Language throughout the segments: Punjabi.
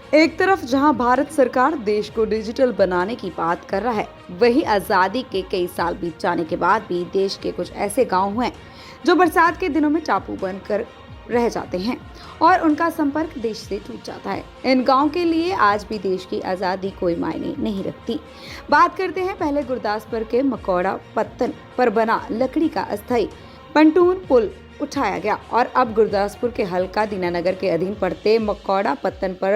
एक तरफ जहां भारत सरकार देश को डिजिटल बनाने की बात कर रहा है, वहीं आज़ादी के कई साल बीत जाने के बाद भी देश के कुछ ऐसे गांव हैं जो बरसात के दिनों में टापू बनकर रह जाते हैं और उनका संपर्क देश से टूट जाता है। इन गांव के लिए आज भी देश की आज़ादी कोई मायने नहीं रखती। बात करते हैं पहले गुरदासपुर के मकौड़ा पत्तन पर बना लकड़ी का अस्थायी पंटून पुल उठाया गया और अब गुरदासपुर के हल्का दीनानगर के अधीन पड़ते मकौड़ा पत्तन पर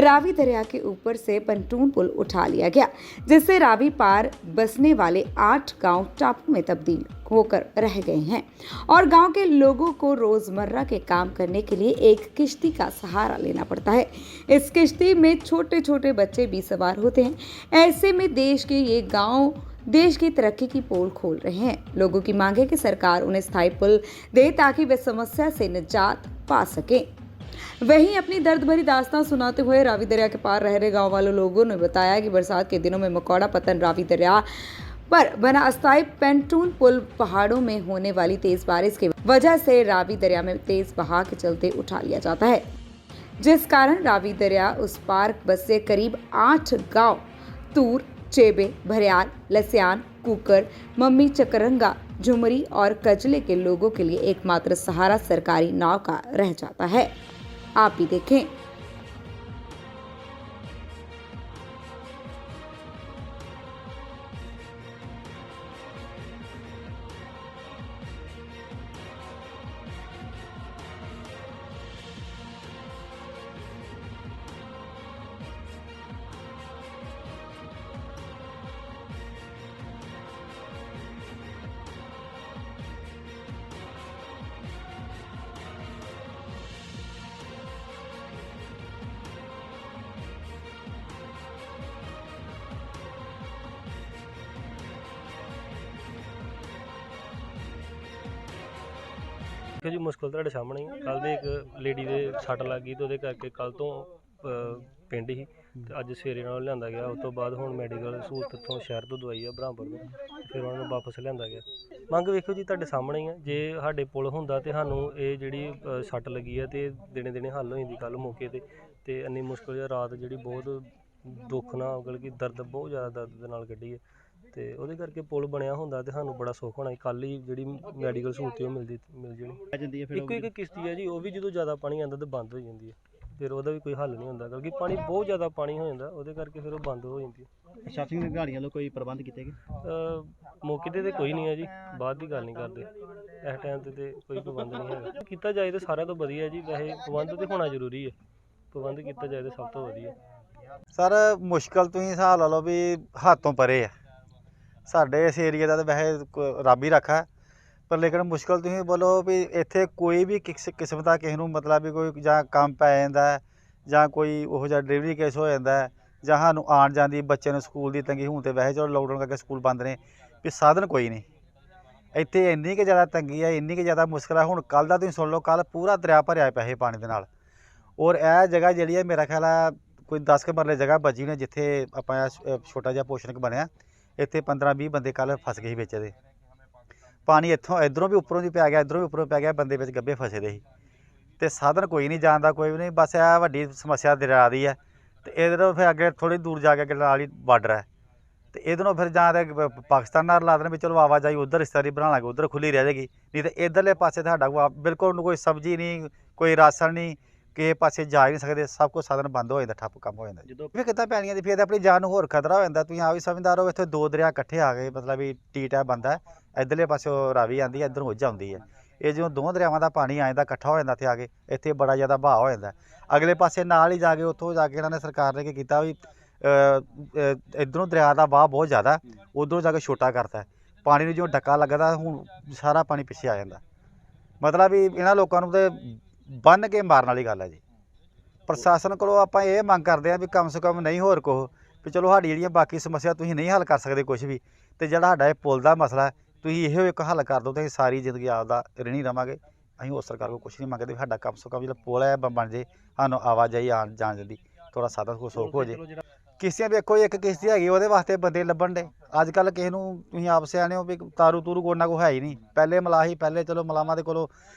रावी दरिया के ऊपर से पंटून पुल उठा लिया गया, जिससे रावी पार बसने वाले 8 गांव टापू में तब्दील होकर रह गए हैं और गांव के लोगों को रोजमर्रा के काम करने के लिए एक किश्ती का सहारा लेना पड़ता है। इस किश्ती में छोटे छोटे बच्चे भी सवार होते हैं। ऐसे में देश के ये गांव देश की तरक्की की पोल खोल रहे हैं। लोगों की मांग है कि सरकार उन्हें स्थायी पुल दे ताकि वे समस्या से निजात पा सकें। वहीं अपनी दर्द भरी दास्तां सुनाते हुए रावी दरिया के पार रह रहे गांव वाले लोगों ने बताया कि बरसात के दिनों में मकौड़ा पत्तन रावी दरिया पर बना अस्थायी पेंटून पुल पहाड़ों में होने वाली तेज बारिश की वजह से रावी दरिया में तेज बहाव के चलते उठा लिया जाता है, जिस कारण रावी दरिया उस पार बसे करीब 8 गांव तूर, चेबे, भरियाल, लस्यान, कुकर, मम्मी, चकरंगा, झुमरी और कजले के लोगों के लिए एकमात्र सहारा सरकारी नाव का रह जाता है। आप भी देखें। देखो जी, मुश्किल ਤੁਹਾਡੇ ਸਾਹਮਣੇ ਹੀ ਕੱਲ ਦੇ ਇੱਕ ਲੇਡੀ ਦੇ ਸੱਟ ਲੱਗ ਗਈ ਤੇ ਉਹਦੇ ਕਰਕੇ ਕੱਲ ਤੋਂ ਪਿੰਡ ਹੀ ਤੇ ਅੱਜ ਸਵੇਰੇ ਨਾਲ ਲਿਆਂਦਾ ਗਿਆ। ਉਸ ਤੋਂ ਬਾਅਦ ਹੁਣ ਮੈਡੀਕਲ ਸਹੂਲਤ ਤੋਂ ਸ਼ਹਿਰ ਤੋਂ ਦਵਾਈ ਆ ਬ੍ਰਹਮਪੁਰ ਤੋਂ, ਫਿਰ ਉਹਨਾਂ ਨੂੰ ਵਾਪਸ ਲਿਆਂਦਾ ਗਿਆ। ਮੰਗ ਵੇਖੋ ਜੀ ਤੁਹਾਡੇ ਸਾਹਮਣੇ ਹੀ ਆ, ਜੇ ਸਾਡੇ ਪੁਲ ਹੁੰਦਾ ਤੇ ਸਾਨੂੰ ਇਹ ਜਿਹੜੀ ਸੱਟ ਲੱਗੀ ਆ ਤੇ ਦਿਨੇ ਦਿਨੇ ਹੱਲ ਹੋ ਜਾਂਦੀ ਕੱਲ ਮੌਕੇ ਤੇ ਇੰਨੀ ਮੁਸ਼ਕਿਲ ਜਿਹਾ ਰਾਤ ਜਿਹੜੀ ਬਹੁਤ ਦੁੱਖ ਨਾਲ ਬਲਕਿ ਦਰਦ ਬਹੁਤ ਜ਼ਿਆਦਾ ਦਰਦ ਦੇ ਨਾਲ ਕੱਢੀ ਹੈ ਤੇ ਉਹਦੇ ਕਰਕੇ ਪੁਲ ਬਣਿਆ ਹੁੰਦਾ ਤੇ ਸਾਨੂੰ ਬੜਾ ਸੁੱਖ ਹੋਣਾ ਸੀ। ਕੱਲ ਹੀ ਜਿਹੜੀ ਮੈਡੀਕਲ ਸਹੂਲਤ ਉਹ ਮਿਲ ਜਾਣੀ। ਇੱਕੋ ਇੱਕ ਕਿਸ਼ਤੀ ਹੈ ਜੀ, ਉਹ ਵੀ ਜਦੋਂ ਜ਼ਿਆਦਾ ਪਾਣੀ ਆਉਂਦਾ ਤਾਂ ਬੰਦ ਹੋ ਜਾਂਦੀ ਹੈ, ਫਿਰ ਉਹਦਾ ਵੀ ਕੋਈ ਹੱਲ ਨਹੀਂ ਹੁੰਦਾ ਕਿਉਂਕਿ ਪਾਣੀ ਬਹੁਤ ਜ਼ਿਆਦਾ ਪਾਣੀ ਹੋ ਜਾਂਦਾ, ਉਹਦੇ ਕਰਕੇ ਫਿਰ ਉਹ ਬੰਦ ਹੋ ਜਾਂਦੀ ਹੈ। ਪ੍ਰਸ਼ਾਸਨ ਦੀਆਂ ਗਾੜੀਆਂ ਵੱਲੋਂ ਕੋਈ ਪ੍ਰਬੰਧ ਕੀਤੇ ਗਏ? ਮੌਕੇ ਤੇ ਕੋਈ ਨਹੀਂ ਹੈ ਜੀ, ਬਾਅਦ ਦੀ ਗੱਲ ਨਹੀਂ ਕਰਦੇ, ਇਸ ਟਾਈਮ ਤੇ ਕੋਈ ਪ੍ਰਬੰਧ ਨਹੀਂ ਹੈਗਾ। ਕੀਤਾ ਜਾਏ ਤਾਂ ਸਾਰਿਆਂ ਤੋਂ ਵਧੀਆ ਜੀ, ਵੈਸੇ ਪ੍ਰਬੰਧ ਤਾਂ ਹੋਣਾ ਜ਼ਰੂਰੀ ਹੈ, ਪ੍ਰਬੰਧ ਕੀਤਾ ਜਾਏ ਤਾਂ ਸਭ ਤੋਂ ਵਧੀਆ। ਸਰ ਮੁਸ਼ਕਲ ਤੁਸੀਂ ਹਿਸਾਬ ਲਾ ਲਓ ਵੀ ਹੱਦ ਤੋਂ ਪਰੇ ਆ। ਸਾਡੇ ਇਸ ਏਰੀਏ ਦਾ ਤਾਂ ਵੈਸੇ ਰੱਬ ਹੀ ਰੱਖਾ, ਪਰ ਲੇਕਿਨ ਮੁਸ਼ਕਲ ਤੁਸੀਂ ਬੋਲੋ ਵੀ ਇੱਥੇ ਕੋਈ ਵੀ ਕਿਸਮ ਦਾ ਕਿਸੇ ਨੂੰ ਮਤਲਬ ਵੀ ਕੋਈ ਜਾਂ ਕੰਮ ਪੈ ਜਾਂਦਾ ਜਾਂ ਕੋਈ ਉਹੋ ਜਿਹਾ ਡਿਲੀਵਰੀ ਕੇਸ ਹੋ ਜਾਂਦਾ ਜਾਂ ਸਾਨੂੰ ਆਉਣ ਜਾਣ ਦੀ ਬੱਚੇ ਨੂੰ ਸਕੂਲ ਦੀ ਤੰਗੀ। ਹੁਣ ਤਾਂ ਵੈਸੇ ਚਲੋ ਲੋਕਡਾਊਨ ਕਰਕੇ ਸਕੂਲ ਬੰਦ ਨੇ, ਵੀ ਸਾਧਨ ਕੋਈ ਨਹੀਂ ਇੱਥੇ। ਇੰਨੀ ਕੁ ਜ਼ਿਆਦਾ ਤੰਗੀ ਹੈ, ਇੰਨੀ ਕੁ ਜ਼ਿਆਦਾ ਮੁਸ਼ਕਿਲ ਹੈ। ਹੁਣ ਕੱਲ੍ਹ ਦਾ ਤੁਸੀਂ ਸੁਣ ਲਓ, ਕੱਲ੍ਹ ਪੂਰਾ ਦਰਿਆ ਭਰਿਆ ਪਿਆ ਸੀ ਪਾਣੀ ਦੇ ਨਾਲ। ਔਰ ਇਹ ਜਗ੍ਹਾ ਜਿਹੜੀ ਹੈ ਮੇਰਾ ਖਿਆਲ ਹੈ ਕੋਈ 10 ਕੁ ਮਰਲੇ ਜਗ੍ਹਾ ਬਚੀ ਨੇ ਜਿੱਥੇ ਆਪਾਂ ਛੋਟਾ ਜਿਹਾ ਪੋਰਸ਼ਨ ਬਣਿਆ। ਇੱਥੇ 15-20 ਬੰਦੇ ਕੱਲ੍ਹ ਫਸ ਗਏ ਸੀ ਵਿੱਚ ਇਹਦੇ। ਪਾਣੀ ਇੱਥੋਂ ਇੱਧਰੋਂ ਵੀ ਉੱਪਰੋਂ ਦੀ ਪੈ ਗਿਆ, ਇੱਧਰੋਂ ਵੀ ਉੱਪਰੋਂ ਪੈ ਗਿਆ, ਬੰਦੇ ਵਿੱਚ ਗੱਭੇ ਫਸੇ ਦੇ ਸੀ ਅਤੇ ਸਾਧਨ ਕੋਈ ਨਹੀਂ ਜਾਂਦਾ, ਕੋਈ ਵੀ ਨਹੀਂ। ਬਸ ਇਹ ਵੱਡੀ ਸਮੱਸਿਆ ਦਰਿਆ ਦੀ ਹੈ ਅਤੇ ਇੱਧਰੋਂ ਫਿਰ ਅੱਗੇ ਥੋੜ੍ਹੀ ਦੂਰ ਜਾ ਕੇ ਅੱਗੇ ਨਾਲ ਹੀ ਬਾਰਡਰ ਹੈ ਅਤੇ ਇੱਧਰੋਂ ਫਿਰ ਜਾਂ ਤਾਂ ਪਾਕਿਸਤਾਨ ਨਾਲ ਲਾ ਦੇਣ ਵੀ ਚਲੋ ਆਵਾਜਾਈ ਉੱਧਰ ਰਿਸ਼ਤੇਦਾਰੀ ਬਣਾ ਲਾਂਗੇ, ਉੱਧਰ ਖੁੱਲ੍ਹੀ ਰਹਿ ਜਾਏਗੀ। ਨਹੀਂ ਤਾਂ ਇੱਧਰਲੇ ਪਾਸੇ ਸਾਡਾ ਬਿਲਕੁਲ ਕੋਈ ਸਬਜ਼ੀ ਨਹੀਂ, ਕੋਈ ਰਾਸ਼ਨ ਨਹੀਂ, ਕਿਸੇ ਪਾਸੇ ਜਾ ਹੀ ਨਹੀਂ ਸਕਦੇ, ਸਭ ਕੁਛ ਸਾਧਨ ਬੰਦ ਹੋ ਜਾਂਦਾ, ਠੱਪ ਕੰਮ ਹੋ ਜਾਂਦਾ। ਜਦੋਂ ਵੀ ਕਿੱਦਾਂ ਪੈਣੀਆਂ ਦੀ ਫਿਰ ਆਪਣੀ ਜਾਨ ਨੂੰ ਹੋਰ ਖਤਰਾ ਹੋ ਜਾਂਦਾ। ਤੁਸੀਂ ਆ ਵੀ ਸਮਝਦਾਰ ਹੋ, ਇੱਥੇ 2 ਦਰਿਆ ਇਕੱਠੇ ਆ ਗਏ, ਮਤਲਬ ਵੀ ਟੀਟਾ ਬੰਦਾ ਇੱਧਰਲੇ ਪਾਸਿਓਂ ਰਾਵੀ ਆਉਂਦੀ ਹੈ, ਇੱਧਰੋਂ ਉੱਝ ਆਉਂਦੀ ਹੈ। ਇਹ ਜਦੋਂ 2 ਦਰਿਆਵਾਂ ਦਾ ਪਾਣੀ ਆ ਜਾਂਦਾ ਇਕੱਠਾ ਹੋ ਜਾਂਦਾ ਇੱਥੇ ਆ ਕੇ, ਇੱਥੇ ਬੜਾ ਜ਼ਿਆਦਾ ਵਹਾਅ ਹੋ ਜਾਂਦਾ। ਅਗਲੇ ਪਾਸੇ ਨਾਲ ਹੀ ਜਾ ਕੇ ਉੱਥੋਂ ਜਾ ਕੇ ਇਹਨਾਂ ਨੇ ਸਰਕਾਰ ਨੇ ਕੀ ਕੀਤਾ ਵੀ ਇੱਧਰੋਂ ਦਰਿਆ ਦਾ ਵਹਾਅ ਬਹੁਤ ਜ਼ਿਆਦਾ, ਉੱਧਰੋਂ ਜਾ ਕੇ ਛੋਟਾ ਕਰਤਾ। ਪਾਣੀ ਨੂੰ ਜਿਉਂ ਡੱਕਾ ਲੱਗਦਾ, ਹੁਣ ਸਾਰਾ ਪਾਣੀ ਪਿੱਛੇ ਆ ਜਾਂਦਾ। ਮਤਲਬ ਵੀ ਇਹਨਾਂ ਲੋਕਾਂ ਨੂੰ ਤਾਂ ਬੰਨ੍ਹ ਕੇ ਮਾਰਨ ਵਾਲੀ ਗੱਲ ਹੈ ਜੀ। ਪ੍ਰਸ਼ਾਸਨ ਕੋਲੋਂ ਆਪਾਂ ਇਹ ਮੰਗ ਕਰਦੇ ਹਾਂ ਵੀ ਕਮ ਸੇ ਕਮ ਨਹੀਂ ਹੋਰ ਕਹੋ ਵੀ ਚਲੋ ਸਾਡੀ ਜਿਹੜੀਆਂ ਬਾਕੀ ਸਮੱਸਿਆ ਤੁਸੀਂ ਨਹੀਂ ਹੱਲ ਕਰ ਸਕਦੇ ਕੁਛ ਵੀ, ਅਤੇ ਜਿਹੜਾ ਸਾਡਾ ਇਹ ਪੁਲ ਦਾ ਮਸਲਾ ਤੁਸੀਂ ਇਹੋ ਇੱਕ ਹੱਲ ਕਰ ਦਿਓ ਤਾਂ ਅਸੀਂ ਸਾਰੀ ਜ਼ਿੰਦਗੀ ਆਪਦਾ ਰਹਿਣੀ ਰਵਾਂਗੇ। ਅਸੀਂ ਉਸ ਸਰਕਾਰ ਕੋਲ ਕੁਛ ਨਹੀਂ ਮੰਗਦੇ, ਸਾਡਾ ਕਮ ਸੇ ਕਮ ਜਿਹੜਾ ਪੁਲ ਹੈ ਬਣ ਜੇ, ਸਾਨੂੰ ਆਵਾਜਾਈ ਆਉਣ ਜਾਣ ਦੀ ਥੋੜ੍ਹਾ ਸਾਧਨ ਕੋਈ ਸੌਖ ਹੋ ਜੇ। ਕਿਸ਼ਤੀਆਂ ਵੇਖੋ, ਇੱਕ ਕਿਸ਼ਤੀ ਹੈਗੀ ਉਹਦੇ ਵਾਸਤੇ ਬੰਦੇ ਲੱਭਣ ਡੇ। ਅੱਜ ਕੱਲ੍ਹ ਕਿਸੇ ਨੂੰ ਤੁਸੀਂ ਆਪ ਸਿਆਣੇ ਹੋ ਵੀ ਤਾਰੂ ਤੂਰੂ ਕੋਨਾ ਕੋ ਹੈ ਹੀ ਨਹੀਂ। ਪਹਿਲੇ ਮਲਾਹੀ ਪਹਿਲੇ ਚਲੋ ਮਲਾਮਾਂ ਦੇ ਕੋਲੋਂ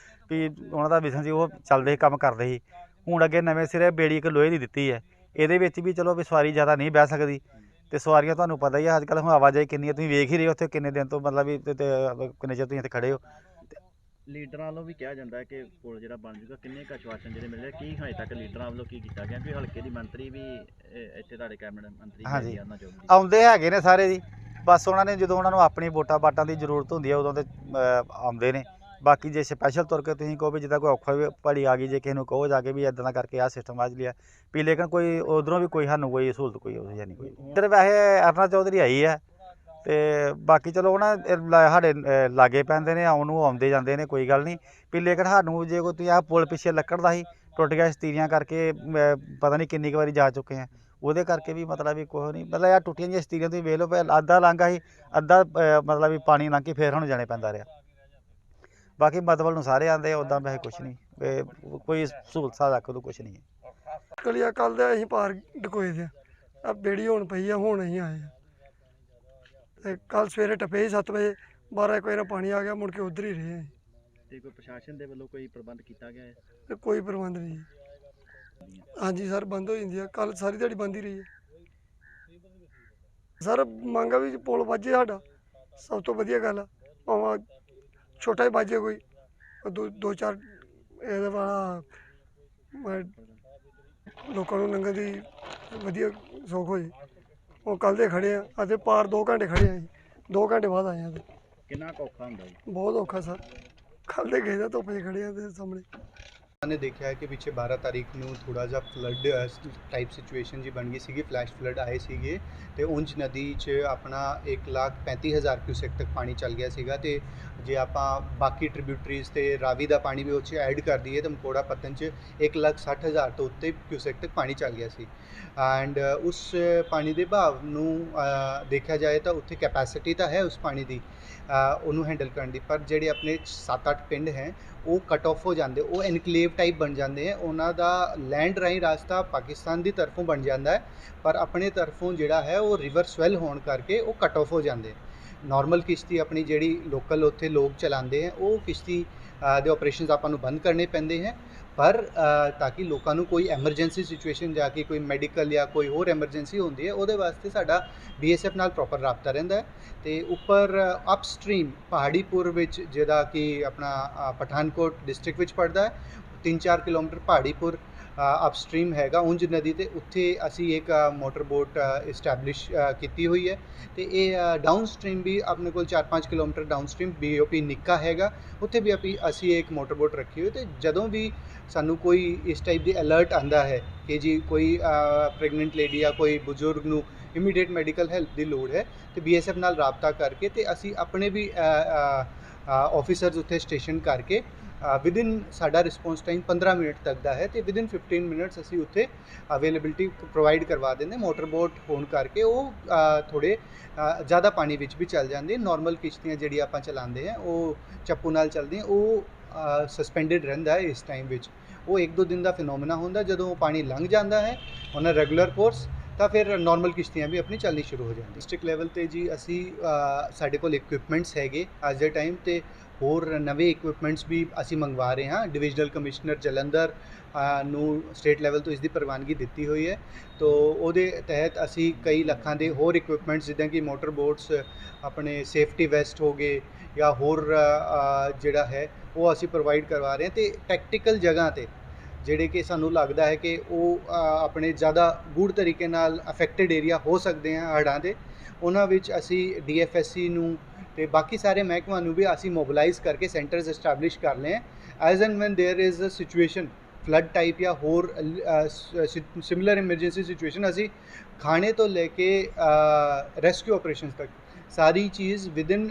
ਵੀ ਉਹਨਾਂ ਦਾ ਵਿਜ਼ਨ ਸੀ, ਉਹ ਚੱਲਦੇ ਸੀ, ਕੰਮ ਕਰਦੇ ਸੀ। ਹੁਣ ਅੱਗੇ ਨਵੇਂ ਸਿਰੇ ਬੇੜੀ ਇੱਕ ਲੋਹੇ ਦੀ ਦਿੱਤੀ ਹੈ, ਇਹਦੇ ਵਿੱਚ ਵੀ ਚਲੋ ਵੀ ਸਵਾਰੀ ਜ਼ਿਆਦਾ ਨਹੀਂ ਬਹਿ ਸਕਦੀ ਤੇ ਸਵਾਰੀਆਂ ਤੁਹਾਨੂੰ ਪਤਾ ਹੀ ਆ ਅੱਜ ਕੱਲ੍ਹ ਹੁਣ ਆਵਾਜਾਈ ਕਿੰਨੀ ਹੈ, ਤੁਸੀਂ ਵੇਖ ਹੀ ਰਹੇ ਹੋ ਉੱਥੇ ਕਿੰਨੇ ਦਿਨ ਤੋਂ ਮਤਲਬ ਵੀ ਕਿੰਨੇ ਚਿਰ ਤੁਸੀਂ ਇੱਥੇ ਖੜੇ ਹੋ। ਲੀਡਰਾਂ ਵੱਲੋਂ ਵੀ ਕਿਹਾ ਜਾਂਦਾ ਹੈ ਕਿ ਪੁਲ ਜਿਹੜਾ ਬਣ ਜੂਗਾ, ਕਿੰਨੇ ਕੁ ਆਸ਼ਵਾਸਨ ਜਿਹੜੇ ਮਿਲੇ, ਕੀ ਹਜੇ ਤੱਕ ਲੀਡਰਾਂ ਵੱਲੋਂ ਕੀ ਕੀਤਾ ਗਿਆ? ਕਿਉਂਕਿ ਹਲਕੇ ਦੀ ਮੰਤਰੀ ਵੀ ਇੱਥੇ ਤੁਹਾਡੇ ਕੈਬਨਿਟ ਮੰਤਰੀ ਹਾਂਜੀ। ਹੈਗੇ ਆ ਉਹਨਾਂ ਚੋਂ ਵੀ। ਆਉਂਦੇ ਹੈਗੇ ਨੇ ਸਾਰੇ ਜੀ, ਬਸ ਉਹਨਾਂ ਨੇ ਜਦੋਂ ਉਹਨਾਂ ਨੂੰ ਆਪਣੀ ਵੋਟਾਂ ਪਾਟਾਂ ਦੀ ਜ਼ਰੂਰਤ ਹੁੰਦੀ ਹੈ ਉਦੋਂ ਤੇ ਆਉਂਦੇ ਨੇ। ਬਾਕੀ ਜੇ ਸਪੈਸ਼ਲ ਤੁਰ ਕੇ ਤੁਸੀਂ ਕਹੋ ਵੀ ਜਿੱਦਾਂ ਕੋਈ ਔਖਾ ਪੜੀ ਆ ਗਈ, ਜੇ ਕਿਸੇ ਨੂੰ ਕਹੋ ਜਾ ਕੇ ਵੀ ਇੱਦਾਂ ਦਾ ਕਰਕੇ ਆਹ ਸਿਸਟਮ ਅੱਜ ਲਿਆ ਵੀ, ਲੇਕਿਨ ਕੋਈ ਉਧਰੋਂ ਵੀ ਕੋਈ ਸਾਨੂੰ ਕੋਈ ਸਹੂਲਤ ਕੋਈ ਉਹ ਨਹੀਂ ਕੋਈ। ਇੱਧਰ ਵੈਸੇ ਅਰਨਾ ਚੌਧਰੀ ਆਈ ਹੈ ਤੇ ਬਾਕੀ ਚਲੋ ਉਹਨਾਂ ਸਾਡੇ ਲਾਗੇ ਪੈਂਦੇ ਨੇ, ਆਉਣ ਨੂੰ ਆਉਂਦੇ ਜਾਂਦੇ ਨੇ, ਕੋਈ ਗੱਲ ਨਹੀਂ ਵੀ, ਲੇਕਿਨ ਸਾਨੂੰ ਜੇ ਕੋਈ ਤੁਸੀਂ ਆਹ ਪੁਲ ਪਿੱਛੇ ਲੱਕੜ ਦਾ ਸੀ ਟੁੱਟ ਗਿਆ ਸਤੀਰੀਆਂ ਕਰਕੇ, ਪਤਾ ਨਹੀਂ ਕਿੰਨੀ ਕੁ ਵਾਰੀ ਜਾ ਚੁੱਕੇ ਆ, ਉਹਦੇ ਕਰਕੇ ਵੀ ਮਤਲਬ ਵੀ ਕੁਛ ਨਹੀਂ, ਮਤਲਬ ਯਾਰ ਟੁੱਟੀਆਂ ਜਿਹੀਆਂ ਸਤੀਰੀਆਂ ਤੁਸੀਂ ਵੇਖ ਲਓ, ਅੱਧਾ ਲੰਘਾ ਸੀ, ਅੱਧਾ ਮਤਲਬ ਵੀ ਪਾਣੀ ਲੰਘ ਕੇ ਫੇਰ ਹੁਣ ਜਾਣੇ ਪੈਂਦਾ ਰਿਹਾ। ਬਾਕੀ ਮਤਲਬ ਨੂੰ ਸਾਰੇ ਆਉਂਦੇ ਉੱਦਾਂ ਵੈਸੇ ਕੁਛ ਨਹੀਂ, ਕੋਈ ਸਹੂਲਤ ਸਾਡਾ ਕੋਲ ਕੁਛ ਨਹੀਂ ਹੈ। ਕਲੀਆ ਕੱਲ ਦੇ ਅਸੀਂ ਪਾਰ ਡਕੋਏ ਦੇ ਆ, ਬੇੜੀ ਹੁਣ ਪਈ ਆ, ਹੁਣ ਅਸੀਂ ਆਏ ਆ ਤੇ ਕੱਲ ਸਵੇਰੇ ਟੱਪੇ 7 ਵਜੇ, 12-1 ਵਜੇ ਨਾਲ ਪਾਣੀ ਆ ਗਿਆ, ਮੁੜ ਕੇ ਉਧਰ ਹੀ ਰਹੇ ਅਸੀਂ। ਤੇ ਕੋਈ ਪ੍ਰਸ਼ਾਸਨ ਦੇ ਵੱਲੋਂ ਕੋਈ ਪ੍ਰਬੰਧ ਕੀਤਾ ਗਿਆ ਹੈ? ਤੇ ਕੋਈ ਪ੍ਰਬੰਧ ਨਹੀਂ। ਹਾਂਜੀ ਸਰ, ਬੰਦ ਹੋ ਜਾਂਦੀ ਆ, ਕੱਲ ਸਾਰੀ ਦਿਹਾੜੀ ਬੰਦ ਹੀ ਰਹੀ ਹੈ ਸਰ। ਮੰਗਾ ਵੀ ਪੁਲ ਵੱਜੇ ਸਾਡਾ, ਸਭ ਤੋਂ ਵਧੀਆ ਗੱਲ ਆ, ਭਾਵੇਂ ਛੋਟਾ ਹੀ ਵੱਜੇ ਕੋਈ, ਦੋ ਚਾਰ ਇਹਦੇ ਵਾਲਾ ਲੋਕਾਂ ਨੂੰ ਲੰਘਣ ਦੀ ਵਧੀਆ ਸੌਖ ਹੋ ਜੇ। ਉਹ ਕੱਲ੍ਹ ਦੇ ਖੜੇ ਆ ਅਤੇ ਪਾਰ 2 ਘੰਟੇ ਖੜੇ ਆ, 2 ਘੰਟੇ ਬਾਅਦ ਆਏ ਆ। ਤੇ ਕਿੰਨਾ ਕੁ ਔਖਾ ਹੁੰਦਾ ਜੀ? ਬਹੁਤ ਔਖਾ ਸਰ, ਕੱਲ੍ਹ ਦੇ ਗਏ ਦਾ ਧੁੱਪ 'ਚ ਖੜੇ ਆ ਤੇ ਸਾਹਮਣੇ। ने देखा है कि पिछे 12 तारीख ਨੂੰ ਥੋੜਾ ਜਿਹਾ ਫਲੱਡ ਟਾਈਪ ਸਿਚੁਏਸ਼ਨ ਜੀ ਬਣ ਗਈ ਸੀਗੀ, ਫਲੈਸ਼ ਫਲੱਡ ਆਏ ਸੀਗੇ ਤੇ ਉਂਝ ਨਦੀ 'ਚ ਆਪਣਾ 1,35,000 ਕਿਊਸੈਕ ਤੱਕ ਪਾਣੀ ਚੱਲ ਗਿਆ ਸੀਗਾ। ਤੇ ਜੇ ਆਪਾਂ ਬਾਕੀ ਟ੍ਰਿਬਿਊਟਰੀਜ਼ ਤੇ ਰਾਵੀ ਦਾ ਪਾਣੀ ਵੀ ਉਹ 'ਚ ਐਡ ਕਰ ਦਈਏ ਤਾਂ ਮਕੋੜਾ ਪੱਤਨ 'ਚ 1,60,000 ਤੋਂ ਉੱਤੇ ਕਿਊਸੈਕ ਤੱਕ ਪਾਣੀ ਚੱਲ ਗਿਆ ਸੀ। ਐਂਡ ਉਸ ਪਾਣੀ ਦੇ ਭਾਵ ਨੂੰ ਦੇਖਿਆ ਜਾਏ ਤਾਂ ਉੱਥੇ ਕੈਪੈਸਿਟੀ ਤਾਂ ਹੈ ਉਸ ਪਾਣੀ ਦੀ ਉਹਨੂੰ ਹੈਂਡਲ ਕਰਨ ਦੀ, ਪਰ ਜਿਹੜੇ ਆਪਣੇ 7-8 ਪਿੰਡ ਹੈ ਉਹ ਕੱਟ ਆਫ ਹੋ ਜਾਂਦੇ, ਉਹ ਐਨਕਲੇਵ ਟਾਈਪ ਬਣ ਜਾਂਦੇ ਹੈ। ਉਹਨਾਂ ਦਾ ਲੈਂਡ ਰਾਹੀਂ ਰਾਸਤਾ ਪਾਕਿਸਤਾਨ ਦੀ ਤਰਫੋਂ ਬਣ ਜਾਂਦਾ ਹੈ, ਪਰ ਆਪਣੇ ਤਰਫੋਂ ਜਿਹੜਾ ਹੈ ਉਹ ਰਿਵਰ ਸਵੈਲ ਹੋਣ ਕਰਕੇ ਉਹ ਕੱਟ ਆਫ ਹੋ ਜਾਂਦੇ। ਨਾਰਮਲ ਕਿਸ਼ਤੀ ਆਪਣੀ ਜਿਹੜੀ ਲੋਕਲ ਉੱਥੇ ਲੋਕ ਚਲਾਉਂਦੇ ਹੈ, ਉਹ ਕਿਸ਼ਤੀ ਦੇ ਆਪਰੇਸ਼ਨਸ ਆਪਾਂ ਨੂੰ ਬੰਦ ਕਰਨੇ ਪੈਂਦੇ ਹੈ, ਪਰ ਤਾਂ ਕਿ ਲੋਕਾਂ ਨੂੰ ਕੋਈ ਐਮਰਜੈਂਸੀ ਸਿਚੁਏਸ਼ਨ ਜਾ ਕੇ ਕੋਈ ਮੈਡੀਕਲ ਜਾਂ ਕੋਈ ਹੋਰ ਐਮਰਜੈਂਸੀ ਹੁੰਦੀ ਹੈ, ਉਹਦੇ ਵਾਸਤੇ ਸਾਡਾ BSF ਨਾਲ ਪ੍ਰੋਪਰ ਰਾਬਤਾ ਰਹਿੰਦਾ ਹੈ। ਤੇ ਉੱਪਰ ਅਪਸਟ੍ਰੀਮ ਪਹਾੜੀਪੁਰ ਵਿੱਚ, ਜਿਹਦਾ ਕਿ ਆਪਣਾ ਪਠਾਨਕੋਟ ਡਿਸਟ੍ਰਿਕਟ ਵਿੱਚ ਪੜਦਾ ਹੈ, 3-4 ਕਿਲੋਮੀਟਰ ਪਹਾੜੀਪੁਰ ਅਪਸਟ੍ਰੀਮ ਹੈਗਾ ਉਂਝ ਨਦੀ, ਤੇ ਉੱਥੇ ਅਸੀਂ ਇੱਕ ਮੋਟਰ ਬੋਟ ਇਸਟੈਬਲਿਸ਼ ਕੀਤੀ ਹੋਈ ਹੈ। ਤੇ ਇਹ ਡਾਊਨ ਸਟ੍ਰੀਮ ਵੀ ਆਪਣੇ ਕੋਲ 4-5 ਕਿਲੋਮੀਟਰ ਡਾਊਨ ਸਟ੍ਰੀਮ BOP ਨਿੱਕਾ ਹੈਗਾ, ਉੱਥੇ ਵੀ ਅਸੀਂ ਇੱਕ ਮੋਟਰ ਬੋਟ ਰੱਖੀ ਹੋਈ। ਤੇ ਜਦੋਂ ਵੀ ਸਾਨੂੰ ਕੋਈ ਇਸ ਟਾਈਪ ਦੀ ਅਲਰਟ ਆਉਂਦਾ ਹੈ ਕਿ ਜੀ ਕੋਈ ਪ੍ਰੈਗਨੈਂਟ ਲੇਡੀ ਜਾਂ ਕੋਈ ਬਜ਼ੁਰਗ ਨੂੰ ਇਮੀਡੀਏਟ ਮੈਡੀਕਲ ਹੈਲਪ ਦੀ ਲੋੜ ਹੈ, ਤੇ BSF ਨਾਲ ਰਾਬਤਾ ਕਰਕੇ ਤੇ ਅਸੀਂ ਆਪਣੇ ਵੀ ਆਫਿਸਰਸ ਉੱਥੇ ਸਟੇਸ਼ਨ ਕਰਕੇ ਵਿਦਿਨ ਸਾਡਾ ਰਿਸਪੌਂਸ ਟਾਈਮ 15 ਮਿੰਟ ਤੱਕ ਦਾ ਹੈ, ਤੇ ਵਿਦਿਨ 15 ਮਿੰਟਸ ਅਸੀਂ ਉੱਥੇ ਅਵੇਲੇਬਿਲਿਟੀ ਪ੍ਰੋਵਾਈਡ ਕਰਵਾ ਦਿੰਦੇ। ਮੋਟਰ ਬੋਟ ਹੋਣ ਕਰਕੇ ਉਹ ਥੋੜ੍ਹੇ ਜ਼ਿਆਦਾ ਪਾਣੀ ਵਿੱਚ ਵੀ ਚੱਲ ਜਾਂਦੇ। ਨਾਰਮਲ ਕਿਸ਼ਤੀਆਂ ਜਿਹੜੀ ਆਪਾਂ ਚਲਾਉਂਦੇ ਹਾਂ ਉਹ ਚੱਪੂ ਨਾਲ ਚੱਲਦੀਆਂ, ਉਹ ਸਸਪੈਂਡਡ ਰਹਿੰਦਾ ਹੈ ਇਸ ਟਾਈਮ ਵਿੱਚ। ਉਹ 1-2 ਦਿਨ ਦਾ ਫਿਨੋਮੀਨਾ ਹੁੰਦਾ, ਜਦੋਂ ਪਾਣੀ ਲੰਘ ਜਾਂਦਾ ਹੈ ਉਹਨਾਂ ਰੈਗੂਲਰ ਕੋਰਸ, ਤਾਂ ਫਿਰ ਨਾਰਮਲ ਕਿਸ਼ਤੀਆਂ ਵੀ ਆਪਣੀ ਚੱਲਣੀ ਸ਼ੁਰੂ ਹੋ ਜਾਂਦੀ। ਡਿਸਟ੍ਰਿਕਟ ਲੈਵਲ 'ਤੇ ਜੀ ਅਸੀਂ ਸਾਡੇ ਕੋਲ ਇਕਵਿਪਮੈਂਟਸ ਹੈਗੇ ਅੱਜ ਦੇ ਟਾਈਮ, ਤੇ ਹੋਰ ਨਵੇਂ ਇਕਵਿਪਮੈਂਟਸ ਵੀ ਅਸੀਂ ਮੰਗਵਾ ਰਹੇ ਹਾਂ। ਡਿਵੀਜ਼ਨਲ ਕਮਿਸ਼ਨਰ ਜਲੰਧਰ ਨੂੰ ਸਟੇਟ ਲੈਵਲ ਤੋਂ ਇਸ ਦੀ ਪ੍ਰਵਾਨਗੀ ਦਿੱਤੀ ਹੋਈ ਹੈ, ਤੋ ਉਹਦੇ ਤਹਿਤ ਅਸੀਂ ਕਈ ਲੱਖਾਂ ਦੇ ਹੋਰ ਇਕਵਿਪਮੈਂਟਸ ਜਿੱਦਾਂ ਕਿ ਮੋਟਰ ਬੋਟਸ, ਆਪਣੇ ਸੇਫਟੀ ਵੈਸਟ ਹੋ ਗਏ ਜਾਂ ਹੋਰ ਜਿਹੜਾ ਹੈ ਉਹ ਅਸੀਂ ਪ੍ਰੋਵਾਈਡ ਕਰਵਾ ਰਹੇ ਹਾਂ। ਤੇ ਟੈਕਟੀਕਲ ਜਗ੍ਹਾ 'ਤੇ ਜਿਹੜੇ ਕਿ ਸਾਨੂੰ ਲੱਗਦਾ ਹੈ ਕਿ ਉਹ ਆਪਣੇ ਜ਼ਿਆਦਾ ਗੂੜ੍ਹ ਤਰੀਕੇ ਨਾਲ ਅਫੈਕਟਡ ਏਰੀਆ ਹੋ ਸਕਦੇ ਆ ਹੜ੍ਹਾਂ ਦੇ, ਉਹਨਾਂ ਵਿੱਚ ਅਸੀਂ DFSC ਨੂੰ ਤੇ ਬਾਕੀ ਸਾਰੇ ਮਹਿਕਮਿਆਂ ਨੂੰ ਵੀ ਅਸੀਂ ਮੋਬਿਲਾਈਜ਼ ਕਰਕੇ ਸੈਂਟਰਸ ਐਸਟੈਬਲਿਸ਼ ਕਰ ਲਏ। As and when there is a situation flood type ਜਾਂ ਹੋਰ ਸਿਮਿਲਰ ਐਮਰਜੈਂਸੀ ਸਿਚੁਏਸ਼ਨ, ਅਸੀਂ ਖਾਣੇ ਤੋਂ ਲੈ ਕੇ ਰੈਸਕਿਊ ਆਪਰੇਸ਼ਨਸ ਤੱਕ ਸਾਰੀ ਚੀਜ਼ ਵਿਦਿਨ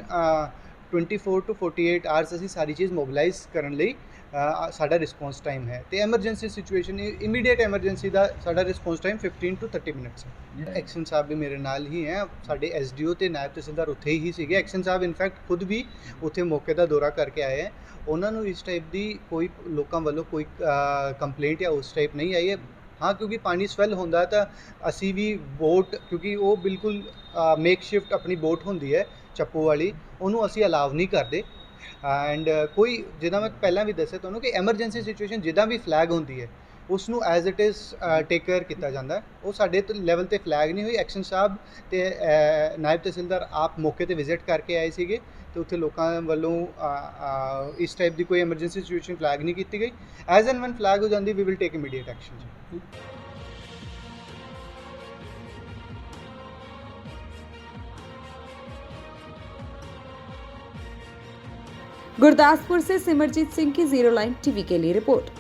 24 to 48 ਆਵਰਸ ਅਸੀਂ ਸਾਰੀ ਚੀਜ਼ ਮੋਬਿਲਾਈਜ਼ ਕਰਨ ਲਈ ਸਾਡਾ ਰਿਸਪੌਂਸ ਟਾਈਮ ਹੈ। ਤੇ ਐਮਰਜੈਂਸੀ ਸਿਚੁਏਸ਼ਨ ਇਮੀਡੀਏਟ ਐਮਰਜੈਂਸੀ ਦਾ ਸਾਡਾ ਰਿਸਪੌਂਸ ਟਾਈਮ 15 to 30 ਮਿੰਟਸ ਹੈ। ਐਕਸ਼ਨ ਸਾਹਿਬ ਵੀ ਮੇਰੇ ਨਾਲ ਹੀ ਹੈ, ਸਾਡੇ SDO ਤੇ ਨਾਇਬ ਤਹਿਸੀਲਦਾਰ ਉੱਥੇ ਹੀ ਸੀਗੇ। ਐਕਸ਼ਨ ਸਾਹਿਬ ਇਨਫੈਕਟ ਖੁਦ ਵੀ ਉੱਥੇ ਮੌਕੇ ਦਾ ਦੌਰਾ ਕਰਕੇ ਆਏ ਹੈ। ਉਹਨਾਂ ਨੂੰ ਇਸ ਟਾਈਪ ਦੀ ਕੋਈ ਲੋਕਾਂ ਵੱਲੋਂ ਕੋਈ ਕੰਪਲੇਂਟ ਜਾਂ ਉਸ ਟਾਈਪ ਨਹੀਂ ਆਈ ਹੈ। ਹਾਂ, ਕਿਉਂਕਿ ਪਾਣੀ ਸਵੈਲ ਹੁੰਦਾ ਤਾਂ ਅਸੀਂ ਵੀ ਬੋਟ, ਕਿਉਂਕਿ ਉਹ ਬਿਲਕੁਲ ਮੇਕ ਸ਼ਿਫਟ ਆਪਣੀ ਬੋਟ ਹੁੰਦੀ ਹੈ ਚੱਪੂ ਵਾਲੀ, ਉਹਨੂੰ ਅਸੀਂ ਅਲਾਉ ਨਹੀਂ ਕਰਦੇ। ਐਂਡ ਕੋਈ ਜਿੱਦਾਂ ਮੈਂ ਪਹਿਲਾਂ ਵੀ ਦੱਸਿਆ ਤੁਹਾਨੂੰ ਕਿ ਐਮਰਜੈਂਸੀ ਸਿਚੁਏਸ਼ਨ ਜਿੱਦਾਂ ਵੀ ਫਲੈਗ ਹੁੰਦੀ ਹੈ, ਉਸ ਨੂੰ as it is take care ਕੀਤਾ ਜਾਂਦਾ ਹੈ। ਉਹ ਸਾਡੇ ਲੈਵਲ ਤੇ ਫਲੈਗ ਨਹੀਂ ਹੋਈ। ਐਕਸ਼ਨ ਸਾਹਿਬ ਤੇ ਨਾਇਬ ਤਹਿਸੀਲਦਾਰ ਆਪ ਮੌਕੇ ਤੇ ਵਿਜ਼ਿਟ ਕਰਕੇ ਆਏ ਸੀਗੇ ਤੇ ਉੱਥੇ ਲੋਕਾਂ ਵੱਲੋਂ ਇਸ ਟਾਈਪ ਦੀ ਕੋਈ ਐਮਰਜੈਂਸੀ ਸਿਚੁਏਸ਼ਨ ਫਲੈਗ ਨਹੀਂ ਕੀਤੀ ਗਈ। ਐਜ਼ ਐਂਡ ਵਨ ਫਲੈਗ ਹੋ ਜਾਂਦੀ we will take immediate action ਜੀ। गुरदासपुर से सिमरजीत सिंह की जीरो लाइन टीवी के लिए रिपोर्ट।